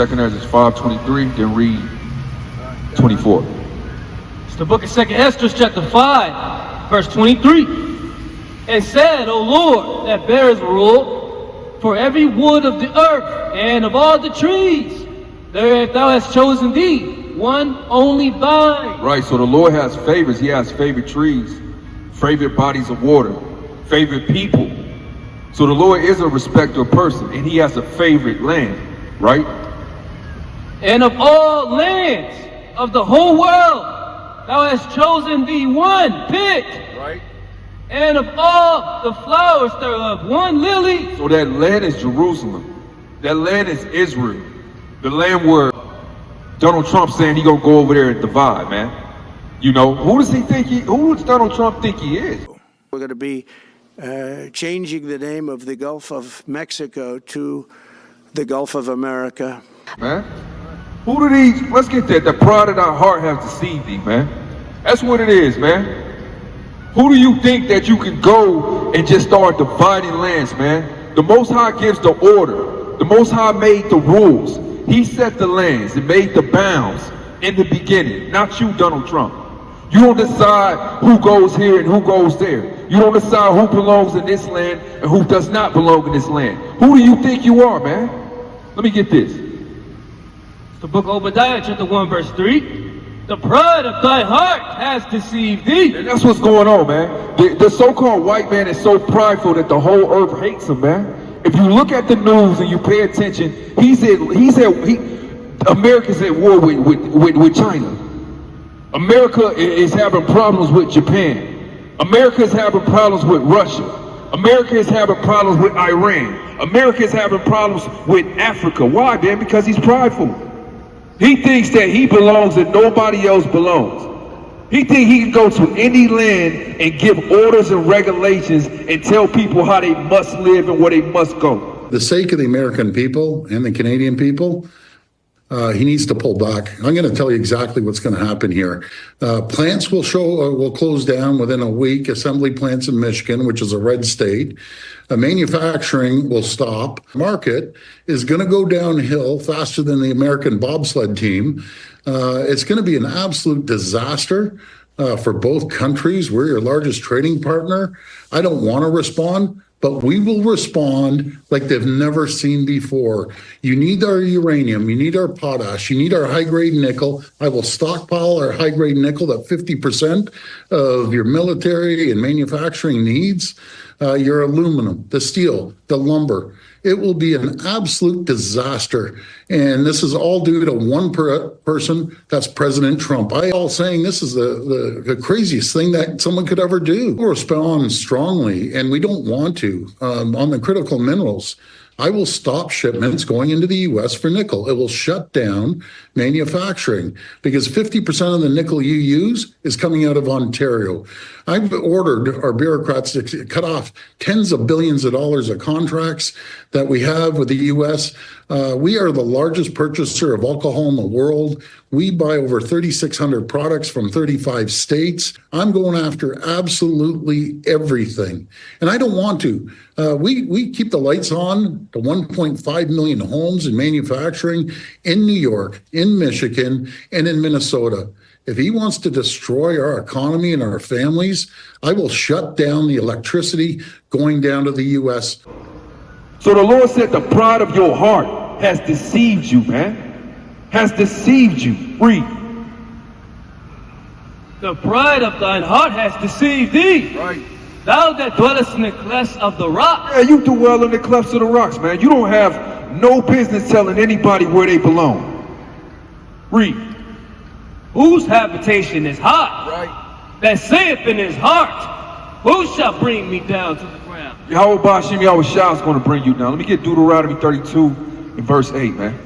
Second Ezra 5:23, then read 24. It's the book of 2 Esther, chapter 5, verse 23. And said, O Lord, that bearest rule for every wood of the earth and of all the trees, there thou hast chosen thee, one only vine. Right, so the Lord has favors. He has favorite trees, favorite bodies of water, favorite people. So the Lord is a respecter of person, and he has a favorite land, right? And of all lands of the whole world, thou hast chosen thee one picked. Right. And of all the flowers thereof, one lily. So that land is Jerusalem. That land is Israel. The land where Donald Trump saying he gonna go over there and divide, man. You know, who does Donald Trump think he is? We're going to be changing the name of the Gulf of Mexico to the Gulf of America. Man, who do these, let's get that, the pride of thy heart has deceived thee, man. That's what it is, man. Who do you think that you can go and just start dividing lands, man? The Most High gives the order. The Most High made the rules. He set the lands and made the bounds in the beginning, not you, Donald Trump. You don't decide who goes here and who goes there. You don't decide who belongs in this land and who does not belong in this land. Who do you think you are, man? Let me get this. The book of Obadiah, chapter 1, verse 3. The pride of thy heart has deceived thee. And that's what's going on, man. The so-called white man is so prideful that the whole earth hates him, man. If you look at the news and you pay attention, America's at war with China. America is having problems with Japan. America is having problems with Russia. America is having problems with Iran. America is having problems with Africa. Why, man? Because he's prideful. He thinks that he belongs and nobody else belongs. He thinks he can go to any land and give orders and regulations and tell people how they must live and where they must go. For the sake of the American people and the Canadian people, he needs to pull back. I'm going to tell you exactly what's going to happen here. Plants will close down within a week. Assembly plants in Michigan, which is a red state. Manufacturing will stop. Market is going to go downhill faster than the American bobsled team. It's going to be an absolute disaster for both countries. We're your largest trading partner. I don't want to respond, but we will respond like they've never seen before. You need our uranium, you need our potash, you need our high-grade nickel. I will stockpile our high-grade nickel, that 50% of your military and manufacturing needs, your aluminum, the steel, the lumber. It will be an absolute disaster. And this is all due to one person, that's President Trump. I all saying this is the craziest thing that someone could ever do. We'll respond strongly, and we don't want to, on the critical minerals. I will stop shipments going into the U.S. for nickel. It will shut down manufacturing because 50% of the nickel you use is coming out of Ontario. I've ordered our bureaucrats to cut off tens of billions of dollars of contracts that we have with the U.S. We are the largest purchaser of alcohol in the world. We buy over 3,600 products from 35 states. I'm going after absolutely everything. And I don't want to. We keep the lights on to 1.5 million homes and manufacturing in New York, in Michigan, and in Minnesota. If he wants to destroy our economy and our families, I will shut down the electricity going down to the U.S. So the Lord said the pride of your heart has deceived you, man. Has deceived you. Read. The pride of thine heart has deceived thee. Right. Thou that dwellest in the clefts of the rock. Yeah, you dwell in the clefts of the rocks, man. You don't have no business telling anybody where they belong. Read. Whose habitation is high? Right. That saith in his heart, who shall bring me down to the ground? Yahweh Bashim Yahweh Shah is going to bring you down. Let me get Deuteronomy 32 and verse 8, man.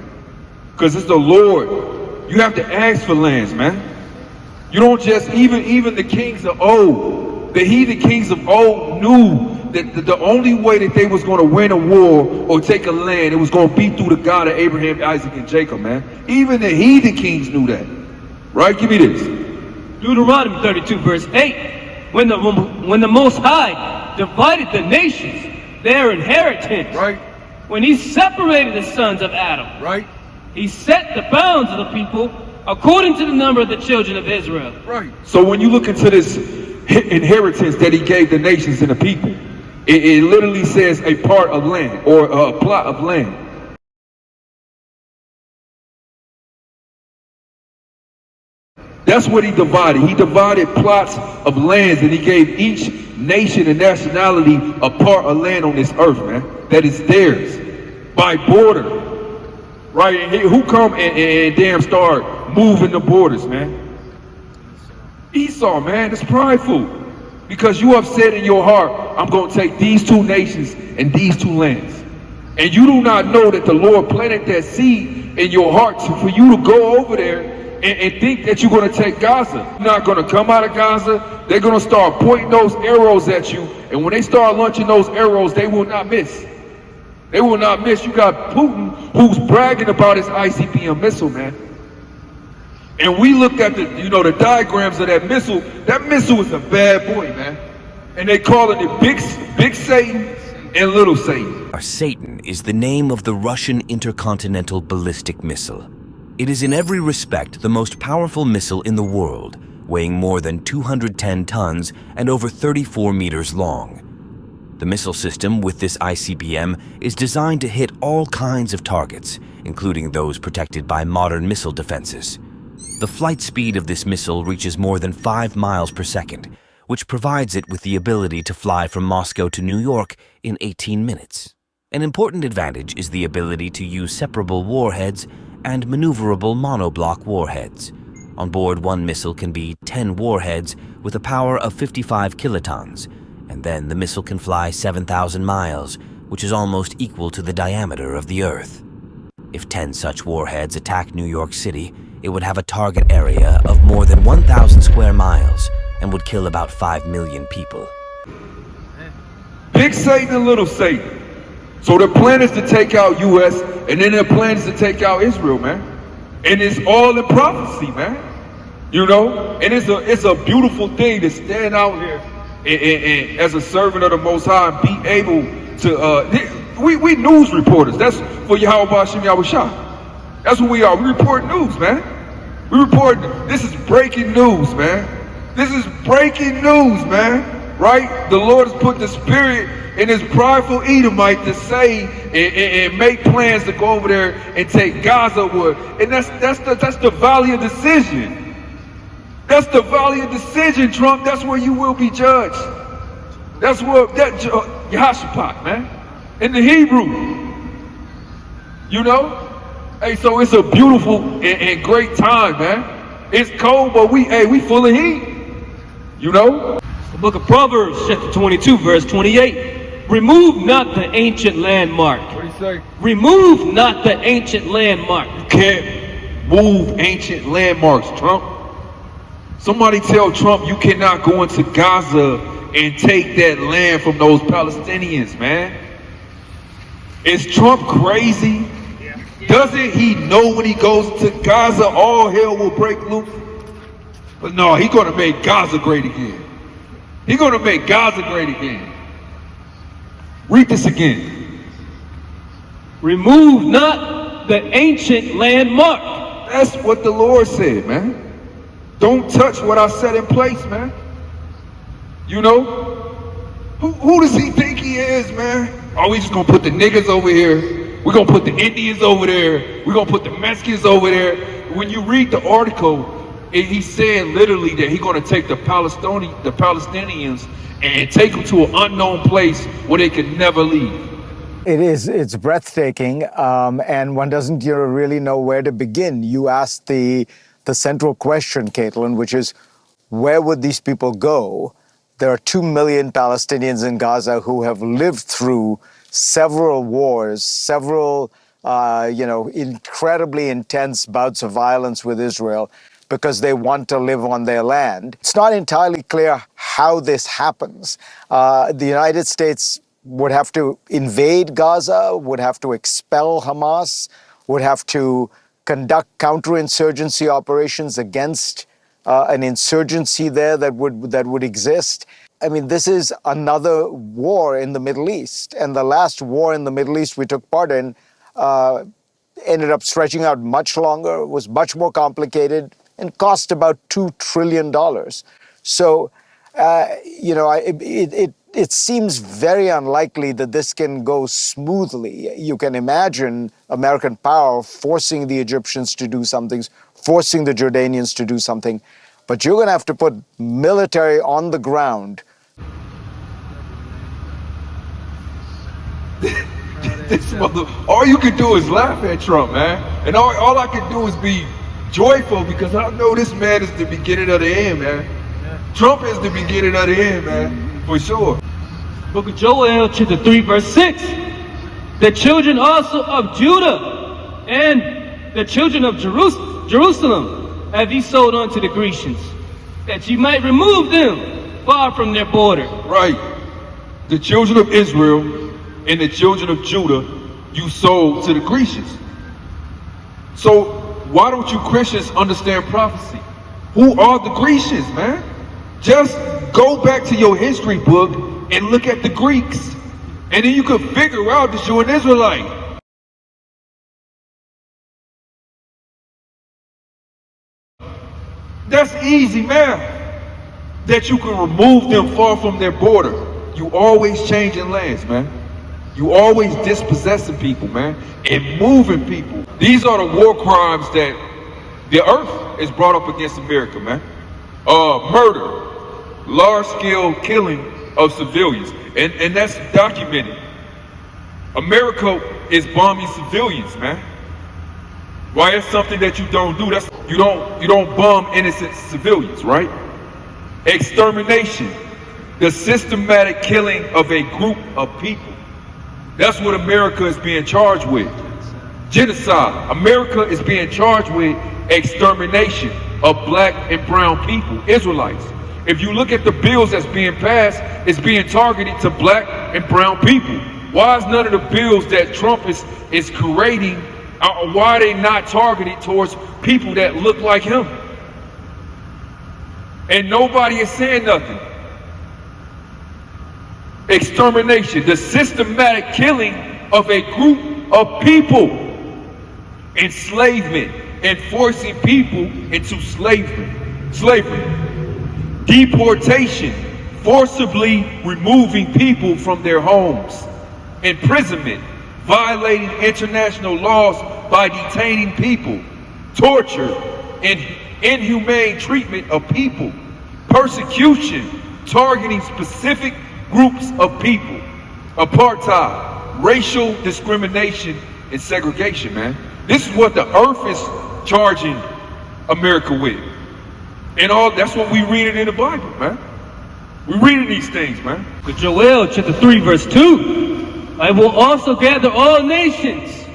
Because it's the Lord. You have to ask for lands, man. You don't just, even the kings of old, the heathen kings of old knew that the only way that they was going to win a war or take a land, it was going to be through the God of Abraham, Isaac, and Jacob, man. Even the heathen kings knew that. Right? Give me this. Deuteronomy 32, verse 8. When the Most High divided the nations, their inheritance. Right. When he separated the sons of Adam. Right. He set the bounds of the people according to the number of the children of Israel. Right. So when you look into this inheritance that he gave the nations and the people, it literally says a part of land or a plot of land. That's what he divided. He divided plots of lands, and he gave each nation and nationality a part of land on this earth, man, that is theirs by border. Right? And who come and damn start moving the borders, man? Esau, man, it's prideful. Because you have said in your heart, I'm going to take these two nations and these two lands. And you do not know that the Lord planted that seed in your heart for you to go over there and think that you're going to take Gaza. You're not going to come out of Gaza. They're going to start pointing those arrows at you. And when they start launching those arrows, they will not miss. They will not miss. You got Putin who's bragging about his ICBM missile, man. And we looked at the diagrams of that missile. That missile is a bad boy, man. And they calling it Big Satan and Little Satan. Satan is the name of the Russian intercontinental ballistic missile. It is in every respect the most powerful missile in the world, weighing more than 210 tons and over 34 meters long. The missile system with this ICBM is designed to hit all kinds of targets, including those protected by modern missile defenses. The flight speed of this missile reaches more than 5 miles per second, which provides it with the ability to fly from Moscow to New York in 18 minutes. An important advantage is the ability to use separable warheads and maneuverable monoblock warheads. On board, one missile can be 10 warheads with a power of 55 kilotons, and then the missile can fly 7,000 miles, which is almost equal to the diameter of the Earth. If 10 such warheads attack New York City, it would have a target area of more than 1,000 square miles and would kill about 5 million people. Big Satan and Little Satan. So their plan is to take out U.S. and then their plan is to take out Israel, man. And it's all in prophecy, man. You know? And it's a beautiful thing to stand out here and as a servant of the Most High and be able to, we news reporters. That's for Yahweh Bashim Yahushua. That's what we are. We report news, man. We report, this is breaking news, man. This is breaking news, man. Right? The Lord has put the spirit in his prideful Edomite to say and make plans to go over there and take Gaza wood. And that's the valley of decision. That's the valley of decision, Trump. That's where you will be judged. That's where Yehoshaphat, man. In the Hebrew. You know? Hey, so it's a beautiful and great time, man. It's cold, but we full of heat. You know? The book of Proverbs, chapter 22, verse 28. Remove not the ancient landmark. What do you say? Remove not the ancient landmark. You can't move ancient landmarks, Trump. Somebody tell Trump you cannot go into Gaza and take that land from those Palestinians, man. Is Trump crazy? Doesn't he know when he goes to Gaza, all hell will break loose? But no, he's going to make Gaza great again. He's going to make Gaza great again. Read this again. Remove not the ancient landmark. That's what the Lord said, man. Don't touch what I set in place, man. You know? Who does he think he is, man? Oh, we just going to put the niggas over here. We're going to put the Indians over there. We're going to put the Mexicans over there. When you read the article, he's saying literally that he's going to take the Palestinians and take them to an unknown place where they can never leave. It's breathtaking, and one doesn't really know where to begin. You asked the central question, Caitlin, which is, where would these people go? There are 2 million Palestinians in Gaza who have lived through several wars, several, incredibly intense bouts of violence with Israel because they want to live on their land. It's not entirely clear how this happens. The United States would have to invade Gaza, would have to expel Hamas, would have to conduct counterinsurgency operations against an insurgency there that would exist. I mean, this is another war in the Middle East. And the last war in the Middle East we took part in ended up stretching out much longer, was much more complicated, and cost about $2 trillion. So, it seems very unlikely that this can go smoothly. You can imagine American power forcing the Egyptians to do something, forcing the Jordanians to do something, but you're going to have to put military on the ground. All you can do is laugh at Trump, man. And all I can do is be joyful because I know this man is the beginning of the end, man. Trump is the beginning of the end, man, for sure. Book of Joel, chapter 3, verse 6. The children also of Judah and the children of Jerusalem have ye sold unto the Grecians, that ye might remove them far from their border. Right. The children of Israel and the children of Judah you sold to the Grecians. So why don't you Christians understand prophecy? Who are the Grecians, man? Just go back to your history book and look at the Greeks. And then you could figure out that you're an Israelite. That's easy math. That you can remove them far from their border. You always changing lands, man. You always dispossessing people, man, and moving people. These are the war crimes that the earth is brought up against America, man. Murder, large-scale killing of civilians, and that's documented. America is bombing civilians, man. Why? It's something that you don't do. That's you don't bomb innocent civilians, right? Extermination, the systematic killing of a group of people. That's what America is being charged with. Genocide. America is being charged with extermination of black and brown people, Israelites. If you look at the bills that's being passed, it's being targeted to black and brown people. Why is none of the bills that Trump is creating, why are they not targeted towards people that look like him? And nobody is saying nothing. Extermination, the systematic killing of a group of people. Enslavement, and forcing people into slavery. Deportation, forcibly removing people from their homes. Imprisonment, violating international laws by detaining people. Torture, and inhumane treatment of people. Persecution, targeting specific groups of people. Apartheid, racial discrimination and segregation, man. This is what the earth is charging America with. And that's what we read it in the Bible, man. We reading these things, man. Joel chapter 3, verse 2. I will also gather all nations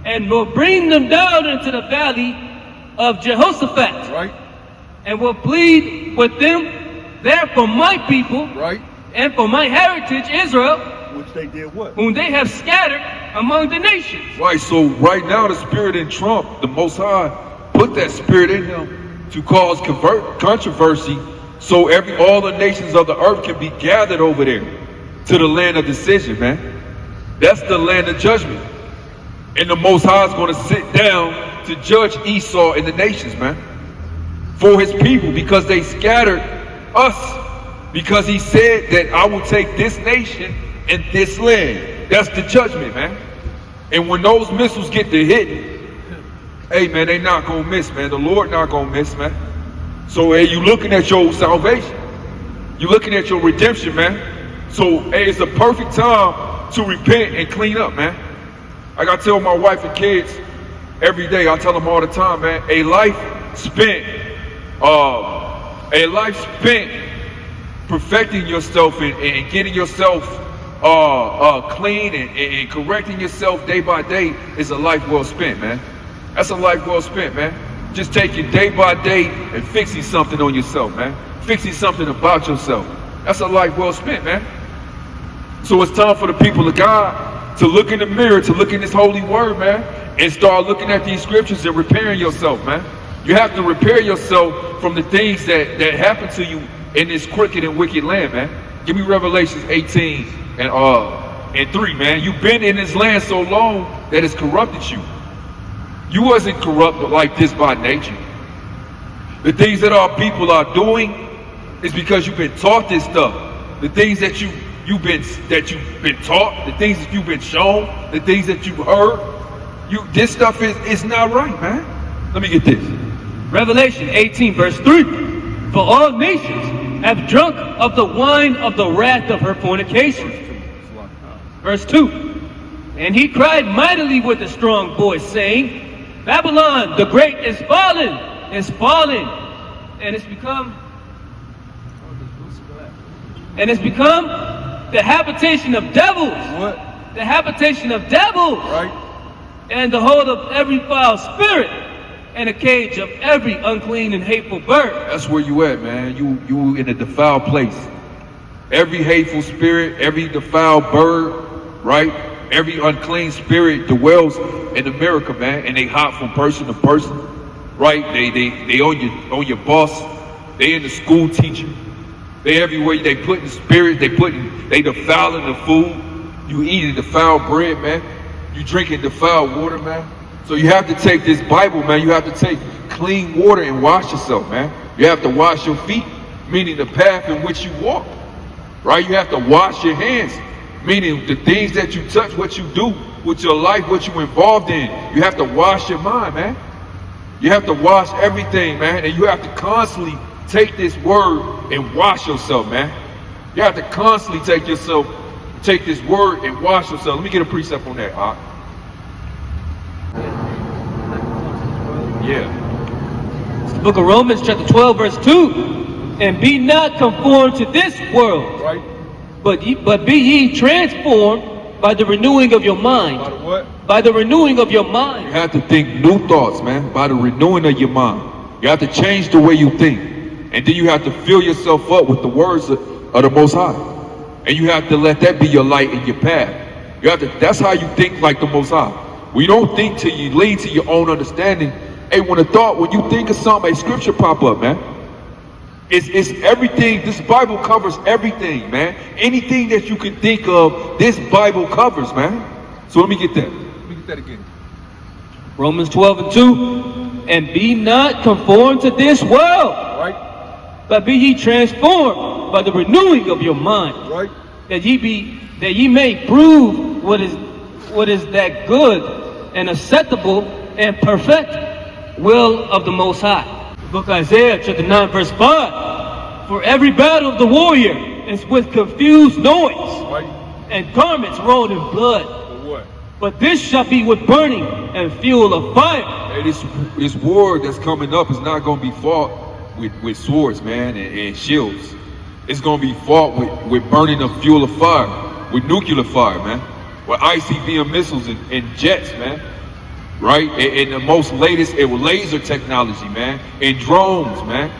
and will bring them down into the valley of Jehoshaphat. Right. And will plead with them there for my people. Right. And for my heritage, Israel, Which they did what? whom they have scattered among the nations. Right, so right now the spirit in Trump, the Most High, put that spirit in him to cause controversy so all the nations of the earth can be gathered over there to the land of decision, man. That's the land of judgment. And the Most High is going to sit down to judge Esau and the nations, man, for his people, because they scattered us. Because he said that I will take this nation and this land. That's the judgment, man. And when those missiles get to hit, hey, man, they not going to miss, man. The Lord not going to miss, man. So, hey, you looking at your salvation. You looking at your redemption, man. So, hey, it's a perfect time to repent and clean up, man. Like I tell my wife and kids every day, I tell them all the time, man, a life spent perfecting yourself and getting yourself clean and correcting yourself day by day is a life well spent, man. That's a life well spent, man. Just taking day by day and fixing something on yourself, man. Fixing something about yourself. That's a life well spent, man. So it's time for the people of God to look in the mirror, to look in this holy word, man, and start looking at these scriptures and repairing yourself, man. You have to repair yourself from the things that happen to you in this crooked and wicked land, man. Give me Revelations 18 and 3, man. You've been in this land so long that it's corrupted you. You wasn't corrupt like this by nature. The things that our people are doing is because you've been taught this stuff. The things that you've been taught, the things that you've been shown, the things that you've heard. This stuff is not right, man. Let me get this. Revelation 18, verse 3. For all nations have drunk of the wine of the wrath of her fornication. Verse 2. And he cried mightily with a strong voice, saying, Babylon the great is fallen, and it's become the habitation of devils. What? The habitation of devils. Right? And the hold of every foul spirit, and a cage of every unclean and hateful bird. That's where you at, man. You in a defiled place. Every hateful spirit, every defiled bird, right? Every unclean spirit dwells in America, man, and they hop from person to person, right? They on your boss. They in the school teacher. They everywhere. They putting spirits. They defiling the food. You eating defiled bread, man. You drinking defiled water, man. So you have to take this Bible, man. You have to take clean water and wash yourself, man. You have to wash your feet, meaning the path in which you walk, right? You have to wash your hands, meaning the things that you touch, what you do with your life, what you involved in. You have to wash your mind, man. You have to wash everything, man. And you have to constantly take this word and wash yourself, man. You have to constantly take this word and wash yourself. Let me get a precept on that, all right? Yeah. It's the book of Romans, chapter 12, verse 2. And be not conformed to this world, Right? but be ye transformed by the renewing of your mind. By the what? By the renewing of your You mind. have to think new thoughts, man, by the renewing of your mind. You have to change the way you think. And then you have to fill yourself up with the words of the Most High. And you have to let that be your light and your path. That's how you think like the Most High. When you don't think till you lean to your own understanding. Hey, when you think of something, a scripture pop up, man. It's everything. This Bible covers everything, man. Anything that you can think of, this Bible covers, man. So let me get that. Let me get that again. Romans 12 and 2. And be not conformed to this world, Right? but be ye transformed by the renewing of your mind. Right? That ye may prove what is that good and acceptable and perfect will of the Most High. Book of Isaiah, chapter 9, verse 5. For every battle of the warrior is with confused noise, Right? and garments rolled in blood. For what? But this shall be with burning and fuel of fire. Hey, this war that's coming up is not going to be fought with swords, man, and shields. It's going to be fought with burning of fuel of fire, with nuclear fire, man, with ICBM missiles and jets, man, right? And the most latest laser technology, man, and drones, man.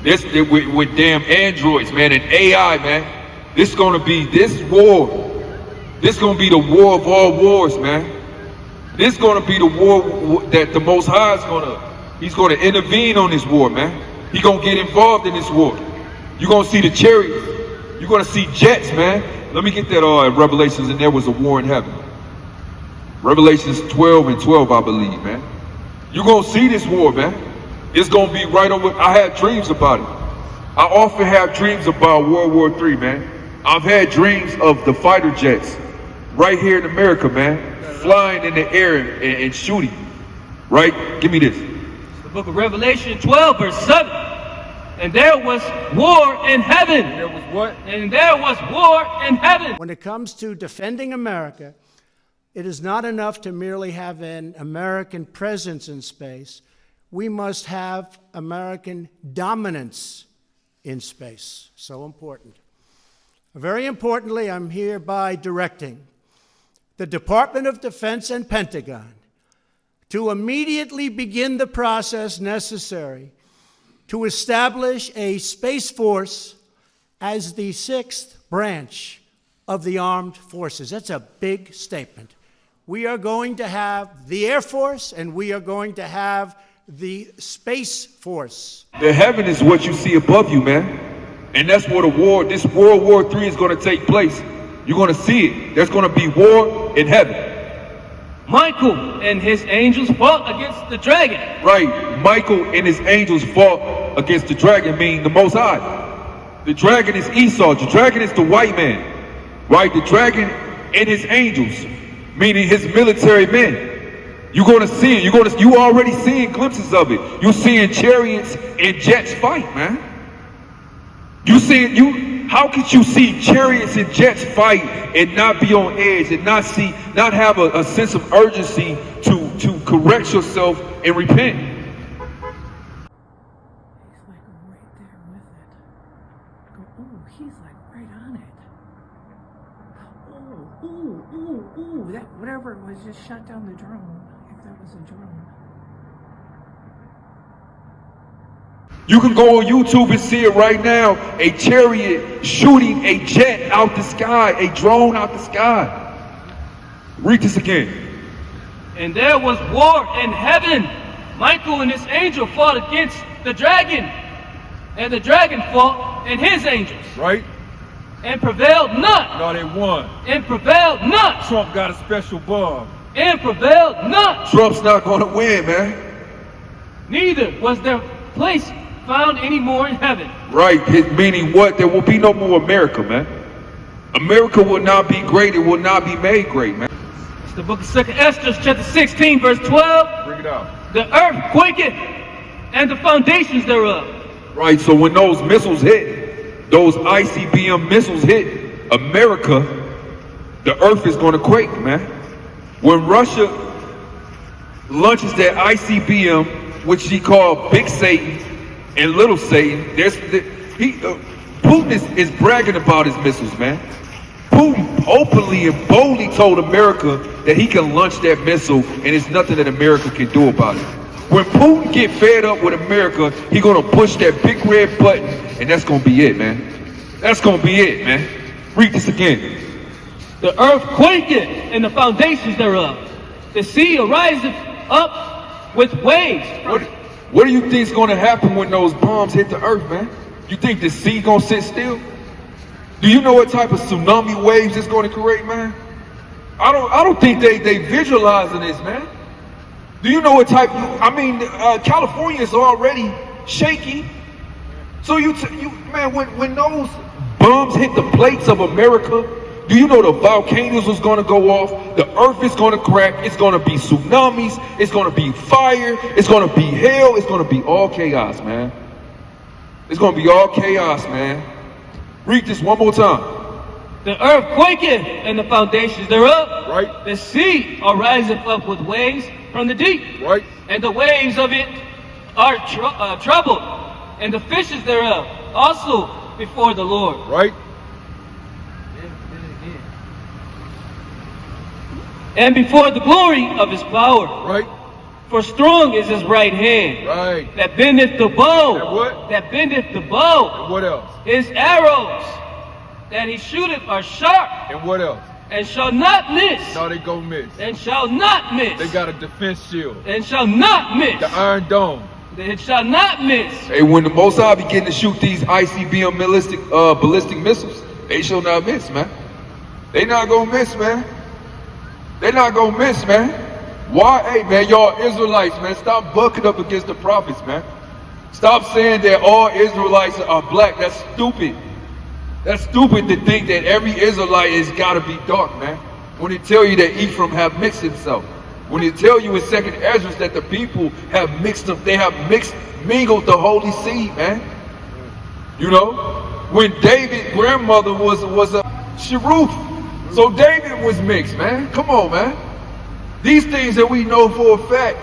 With damn androids, man, and AI, man. This war. This going to be the war of all wars, man. This going to be the war that the Most High He's going to intervene on this war, man. He's going to get involved in this war. You're going to see the chariots. You're going to see jets, man. Let me get that Revelations, and there was a war in heaven. Revelations 12 and 12, I believe, man. You're going to see this war, man. It's going to be right over. I had dreams about it. I often have dreams about World War III, man. I've had dreams of the fighter jets right here in America, man, flying in the air and shooting, right? Give me this. The book of Revelation 12, verse 7. And there was war in heaven. There was what? And there was war in heaven. When it comes to defending America, it is not enough to merely have an American presence in space. We must have American dominance in space. So important. Very importantly, I'm hereby directing the Department of Defense and Pentagon to immediately begin the process necessary to establish a Space Force as the sixth branch of the armed forces. That's a big statement. We are going to have the Air Force, and we are going to have the Space Force. The heaven is what you see above you, man. And that's where this World War III is going to take place. You're going to see it. There's going to be war in heaven. Michael and his angels fought against the dragon. Right. Michael and his angels fought against the dragon, meaning the Most High. The dragon is Esau. The dragon is the white man. Right? The dragon and his angels, meaning his military men. You're going to see it. You already seeing glimpses of it. You're seeing chariots and jets fight, man. How could you see chariots and jets fight and not be on edge and not have a sense of urgency to correct yourself and repent? He's like right there with it. Ooh, he's like right on it. Ooh, that whatever it was just shot down the drone. If that was a drone. You can go on YouTube and see it right now. A chariot shooting a jet out the sky, a drone out the sky. Read this again. And there was war in heaven. Michael and his angel fought against the dragon. And the dragon fought and his angels. Right? And prevailed not. No, they won. And prevailed not. Trump got a special bomb. And prevailed not. Trump's not going to win, man. Neither was their place found anymore in heaven. Right, meaning what? There will be no more America, man. America will not be great. It will not be made great, man. It's the book of 2 Esther, chapter 16, verse 12. Bring it out. The earth quaketh, and the foundations thereof. Right, so when those missiles hit, those ICBM missiles hit America, the earth is going to quake, man. When Russia launches that ICBM, which he called Big Satan and Little Satan, Putin is bragging about his missiles, man. Putin openly and boldly told America that he can launch that missile and there's nothing that America can do about it. When Putin get fed up with America, he gonna push that big red button and that's gonna be it, man. That's gonna be it, man. Read this again. The earth quaketh, and the foundations thereof. The sea ariseth up with waves. What do you think is going to happen when those bombs hit the earth, man? You think the sea going to sit still? Do you know what type of tsunami waves it's going to create, man? I don't think they visualizing this, man. Do you know what type? California is already shaky. So man, when those bombs hit the plates of America, do you know the volcanoes is going to go off? The earth is going to crack. It's going to be tsunamis. It's going to be fire. It's going to be hell. It's going to be all chaos, man. It's going to be all chaos, man. Read this one more time. The earth quaketh, and the foundations thereof. Right. The sea ariseth up with waves from the deep. Right. And the waves of it are troubled, and the fishes thereof also before the Lord. Right. And before the glory of his power. Right. For strong is his right hand. Right. That bendeth the bow. And what? That bendeth the bow. And what else? His arrows that he shooteth are sharp. And what else? And shall not miss. No, they go miss. And shall not miss. They got a defense shield. And shall not miss. The Iron Dome. It shall not miss. Hey, when the Most High begin to shoot these ICBM ballistic missiles, they shall not miss, man. They not gonna miss, man. They're not gonna miss, man. Why? Hey, man, y'all Israelites, man, stop bucking up against the prophets, man. Stop saying that all Israelites are black. That's stupid. That's stupid to think that every Israelite has got to be dark, man. When they tell you that Ephraim have mixed himself. When they tell you in 2nd Ezra that the people have mixed up, they have mingled the holy seed, man. You know, when David's grandmother was a Sheruth, so David was mixed, man. Come on, man. These things that we know for a fact,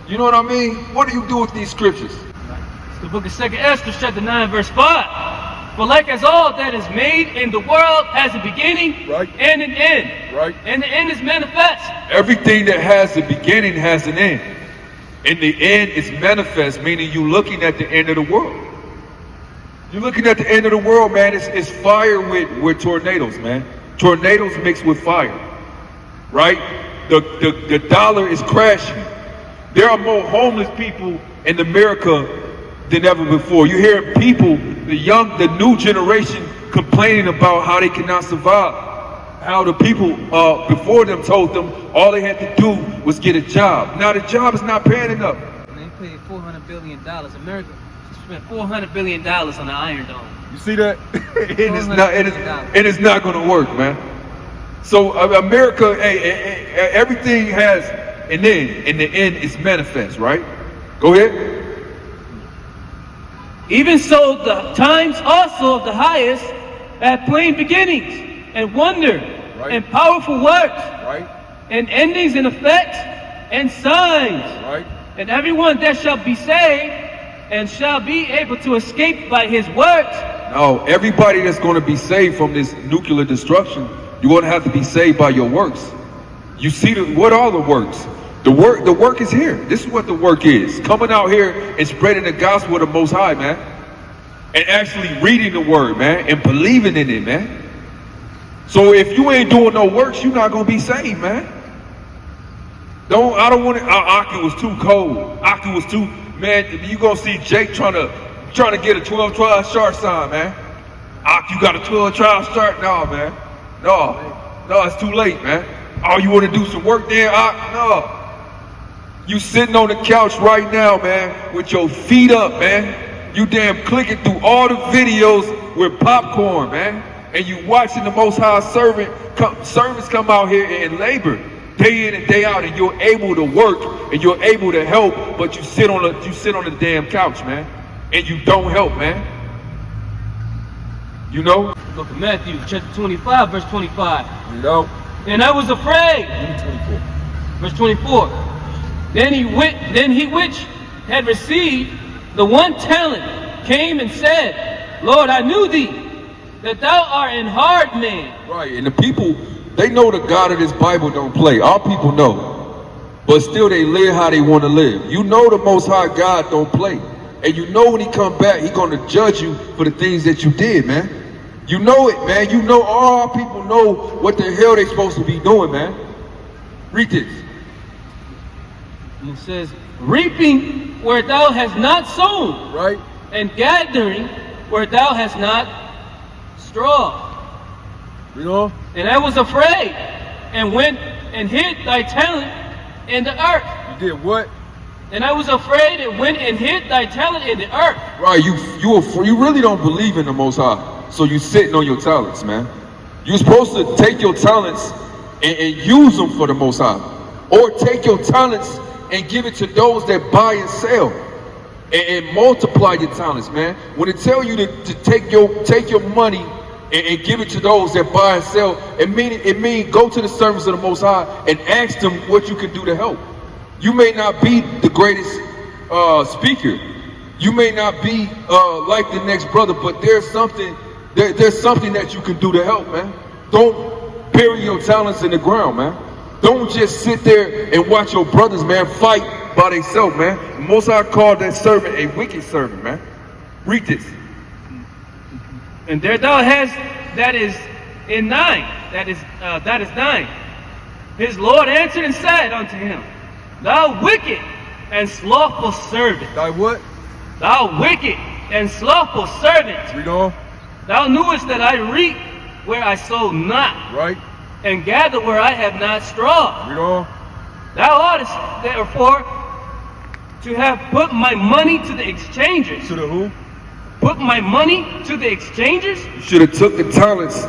you know what I mean? What do you do with these scriptures? It's the book of 2 Esther, chapter 9, verse 5. For like as all that is made in the world has a beginning, right, and an end, right, and the end is manifest. Everything that has a beginning has an end. And the end is manifest, meaning you're looking at the end of the world. You're looking at the end of the world, man. It's fire with tornadoes, man. Tornadoes mixed with fire, right? The dollar is crashing. There are more homeless people in America than ever before. You hear people, the new generation complaining about how they cannot survive, how the people before them told them all they had to do was get a job. Now the job is not paying enough. They paid $400 billion. America spent $400 billion on the Iron Dome. You see that? It is not going to work, man. So America, everything has an end, and the end is manifest, right? Go ahead. Even so, the times also of the highest have plain beginnings, and wonder, Right. and powerful works, Right? and endings and effects, and signs. Right? And everyone that shall be saved, and shall be able to escape by his works. No, everybody that's going to be saved from this nuclear destruction, you're going to have to be saved by your works. You see, what are the works? The work is here. This is what the work is. Coming out here and spreading the gospel of the Most High, man. And actually reading the word, man, and believing in it, man. So if you ain't doing no works, you're not going to be saved, man. I don't want it. Aki was too cold. Aki was too, man, you going to see Jake trying to get a 12 trial start sign, man. Aki, you got a 12 trial start? No, man. No, it's too late, man. Oh, you want to do some work there? No. You sitting on the couch right now, man, with your feet up, man. You damn clicking through all the videos with popcorn, man. And you watching the Most High servants come out here and labor day in and day out, and you're able to work and you're able to help, but you sit on the damn couch, man, and you don't help, man. You know? Look at Matthew chapter 25, verse 25. You know? And I was afraid. 24. Verse 24. Then he which had received the 1 talent came and said, Lord, I knew thee, that thou art an hard man. Right, and the people, they know the God of this Bible don't play. Our people know. But still they live how they want to live. You know the Most High God don't play. And you know when he come back, he going to judge you for the things that you did, man. You know it, man. You know all our people know what the hell they supposed to be doing, man. Read this. And it says, reaping where thou hast not sown, Right? and gathering where thou hast not straw. You know? And I was afraid, and went and hid thy talent in the earth. You did what? And I was afraid, and went and hid thy talent in the earth. Right, you really don't believe in the Most High, so you sitting on your talents, man. You're supposed to take your talents and use them for the Most High, or take your talents and give it to those that buy and sell, and multiply your talents, man. When it tell you to take your money and give it to those that buy and sell, it mean go to the servants of the Most High and ask them what you can do to help. You may not be the greatest speaker. You may not be like the next brother, but there's something that you can do to help, man. Don't bury your talents in the ground, man. Don't just sit there and watch your brothers, man, fight by themselves, man. Most High called that servant a wicked servant, man. Read this. And there thou hast, that is in 9, that is 9. His Lord answered and said unto him, Thou wicked and slothful servant. Thy what? Thou wicked and slothful servant. Read on. Thou knewest that I reap where I sow not, Right? and gather where I have not straw. Read on. Thou oughtest therefore to have put my money to the exchangers. To the who? Put my money to the exchangers? You should have took the talents,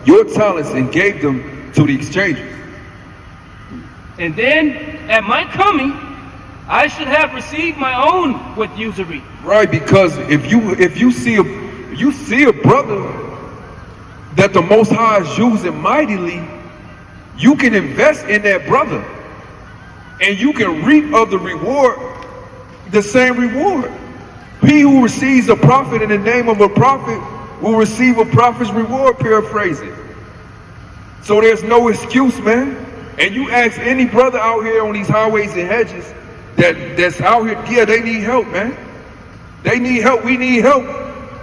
your talents, and gave them to the exchangers. And then at my coming, I should have received my own with usury. Right, because if you see a brother that the Most High is using mightily, you can invest in that brother, and you can reap of the reward, the same reward. He who receives a prophet in the name of a prophet will receive a prophet's reward, paraphrasing. So there's no excuse, man. And you ask any brother out here on these highways and hedges that's out here, yeah, they need help, man. They need help. We need help.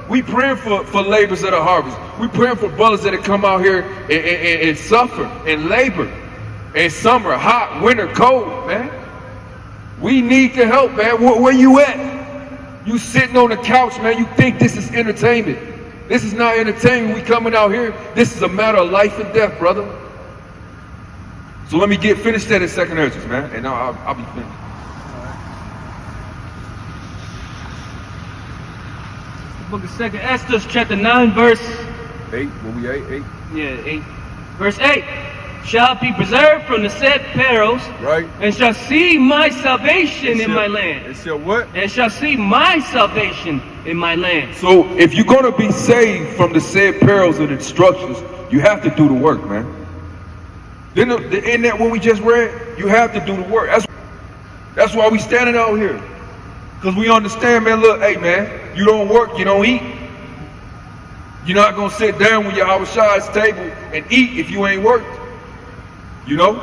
We praying for laborers of the harvest. We praying for brothers that come out here and suffer and labor in summer, hot, winter, cold, man. We need the help, man. Where you at? You sitting on the couch, man. You think this is entertainment. This is not entertainment. We coming out here. This is a matter of life and death, brother. So let me finish that in 2nd Ezra, man, and I'll be finished. The book of 2nd Esther, chapter 9, verse 8, where we at? 8? Yeah, 8. Verse 8. Shall be preserved from the said perils, Right. and shall see my salvation in my land. It shall what? And shall see my salvation in my land. So if you're going to be saved from the said perils and destructions, you have to do the work, man. Isn't that what we just read? You have to do the work. That's why we standing out here. Because we understand, man, look, hey, man, you don't work, you don't eat. You're not going to sit down with your Hawashai's table and eat if you ain't worked. You know?